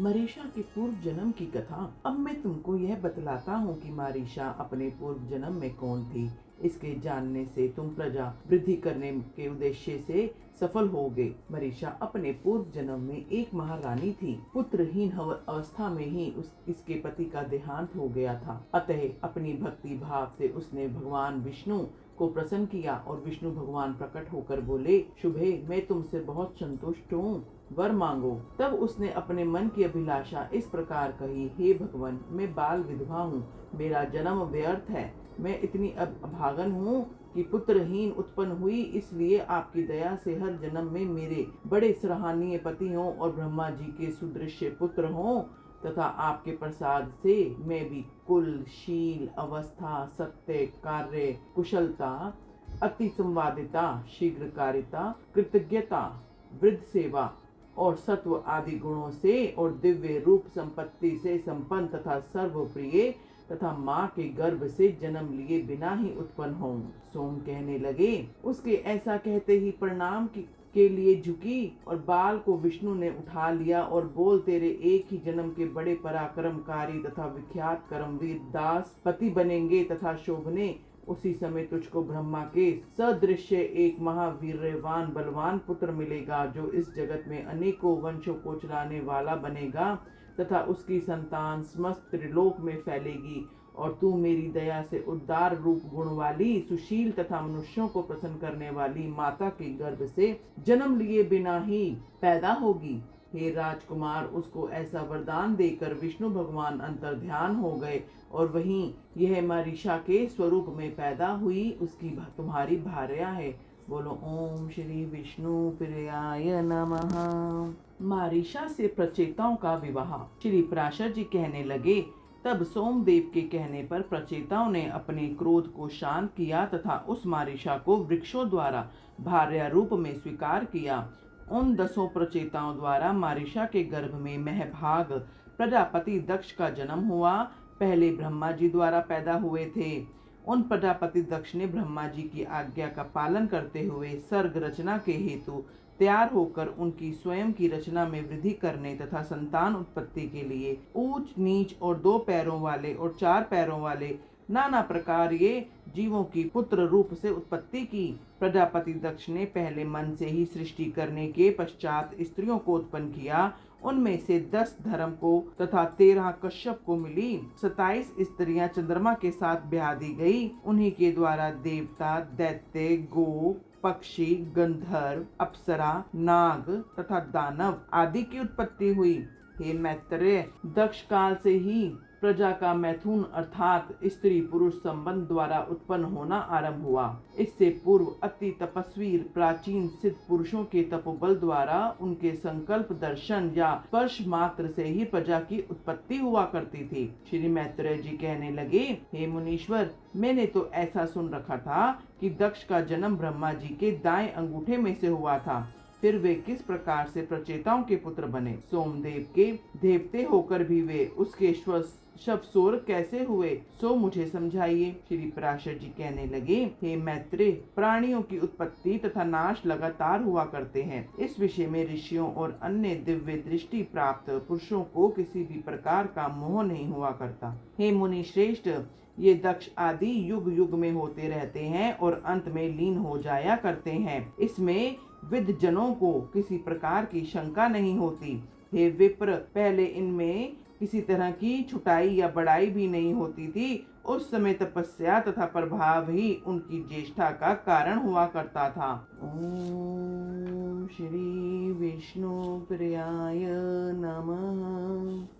मरीषा के पूर्व जन्म की कथा। अब मैं तुमको यह बतलाता हूँ कि मरीषा अपने पूर्व जन्म में कौन थी। इसके जानने से तुम प्रजा वृद्धि करने के उद्देश्य से सफल होगे। मरीषा अपने पूर्व जन्म में एक महारानी थी। पुत्रहीन अवस्था में ही इसके पति का देहांत हो गया था। अतः अपनी भक्ति भाव से उसने भगवान विष्णु को प्रसन्न किया और विष्णु भगवान प्रकट होकर बोले, शुभे, मैं तुमसे बहुत संतुष्ट हूँ, वर मांगो। तब उसने अपने मन की अभिलाषा इस प्रकार कही, हे भगवान, मैं बाल विधवा हूँ, मेरा जन्म व्यर्थ है। मैं इतनी अभागन हूँ कि पुत्रहीन उत्पन्न हुई, इसलिए आपकी दया से हर जन्म में मेरे बड़े सराहनीय पति हों और ब्रह्मा जी के सुदृश्य पुत्र हों, तथा आपके प्रसाद से मैं भी कुल, शील, अवस्था, सत्य, कार्य, कुशलता, अति संवादिता, शीघ्रकारिता, कृतज्ञता, वृद्ध सेवा और सत्व आदि गुणों से और दिव्य रूप संपत्ति से संपन्न तथा सर्वप्रिय तथा माँ के गर्भ से जन्म लिए बिना ही उत्पन्न हों। सोम कहने लगे, उसके ऐसा कहते ही प्रणाम के लिए झुकी और बाल को विष्णु ने उठा लिया और बोल, तेरे एक ही जन्म के बड़े पराक्रमकारी तथा विख्यात कर्मवीर दास पति बनेंगे तथा शोभने उसी समय तुझको ब्रह्मा के सदृश्य एक महावीर्यवान बलवान पुत्र मिलेगा, जो इस जगत में अनेकों वंशों को चलाने वाला बनेगा तथा उसकी संतान समस्त त्रिलोक में फैलेगी। और तू मेरी दया से उदार रूप गुण वाली, सुशील तथा मनुष्यों को प्रसन्न करने वाली माता के गर्भ से जन्म लिए बिना ही पैदा होगी। हे राजकुमार, उसको ऐसा वरदान देकर विष्णु भगवान अंतर ध्यान हो गए और वहीं यह मरीषा के स्वरूप में पैदा हुई, उसकी तुम्हारी भार्या है। बोलो ओम श्री विष्णु प्रियाय नमः। मरीषा से प्रचेताओं का विवाह। श्री पराशर जी कहने लगे, तब सोमदेव के कहने पर प्रचेताओं ने अपने क्रोध को शांत किया तथा उस मरीषा को वृक्षों द्वारा भार्या रूप में स्वीकार किया। उन 10 प्रचेताओं द्वारा मरीषा के गर्भ में महभाग प्रजापति दक्ष का जन्म हुआ। पहले ब्रह्मा जी द्वारा पैदा हुए थे। उन प्रजापति दक्ष ने ब्रह्मा जी की आज्ञा का पालन करते हुए सर्ग रचना के हेतु तैयार होकर उनकी स्वयं की रचना में वृद्धि करने तथा संतान उत्पत्ति के लिए ऊंच नीच और 2 पैरों वाले और 4 पैरों वाले नाना प्रकार ये जीवों की पुत्र रूप से उत्पत्ति की। प्रजापति दक्ष ने पहले मन से ही सृष्टि करने के पश्चात स्त्रियों को उत्पन्न किया। उनमें से 10 धर्म को तथा 13 कश्यप को मिली। 27 स्त्रियां चंद्रमा के साथ ब्याह दी गई। उन्हीं के द्वारा देवता, दैत्य, गो, पक्षी, गंधर्व, अप्सरा, नाग तथा दानव आदि की उत्पत्ति हुई। हे मैत्रेय, दक्ष काल से ही प्रजा का मैथुन अर्थात स्त्री पुरुष संबंध द्वारा उत्पन्न होना आरंभ हुआ। इससे पूर्व अति तपस्वी प्राचीन सिद्ध पुरुषों के तपोबल द्वारा उनके संकल्प दर्शन या स्पर्श मात्र से ही प्रजा की उत्पत्ति हुआ करती थी। श्री मैत्रेय जी कहने लगे, हे मुनीश्वर, मैंने तो ऐसा सुन रखा था कि दक्ष का जन्म ब्रह्मा जी के दाएं अंगूठे में से हुआ था। फिर वे किस प्रकार से प्रचेताओं के पुत्र बने? सोमदेव के देवते होकर भी वे उसके शवसोर कैसे हुए, सो मुझे समझाइए। श्री पराशर जी कहने लगे, हे मैत्रेय, प्राणियों की उत्पत्ति तथा नाश लगातार हुआ करते हैं। इस विषय में ऋषियों और अन्य दिव्य दृष्टि प्राप्त पुरुषों को किसी भी प्रकार का मोह नहीं हुआ करता। हे मुनि श्रेष्ठ, ये दक्ष आदि युग युग में होते रहते हैं और अंत में लीन हो जाया करते हैं। इसमें विद्ध जनों को किसी प्रकार की शंका नहीं होती। हे विप्र, पहले इनमें किसी तरह की छुटाई या बड़ाई भी नहीं होती थी। उस समय तपस्या तथा प्रभाव ही उनकी ज्येष्ठता का कारण हुआ करता था। ओम श्री विष्णु प्रियाय नमः।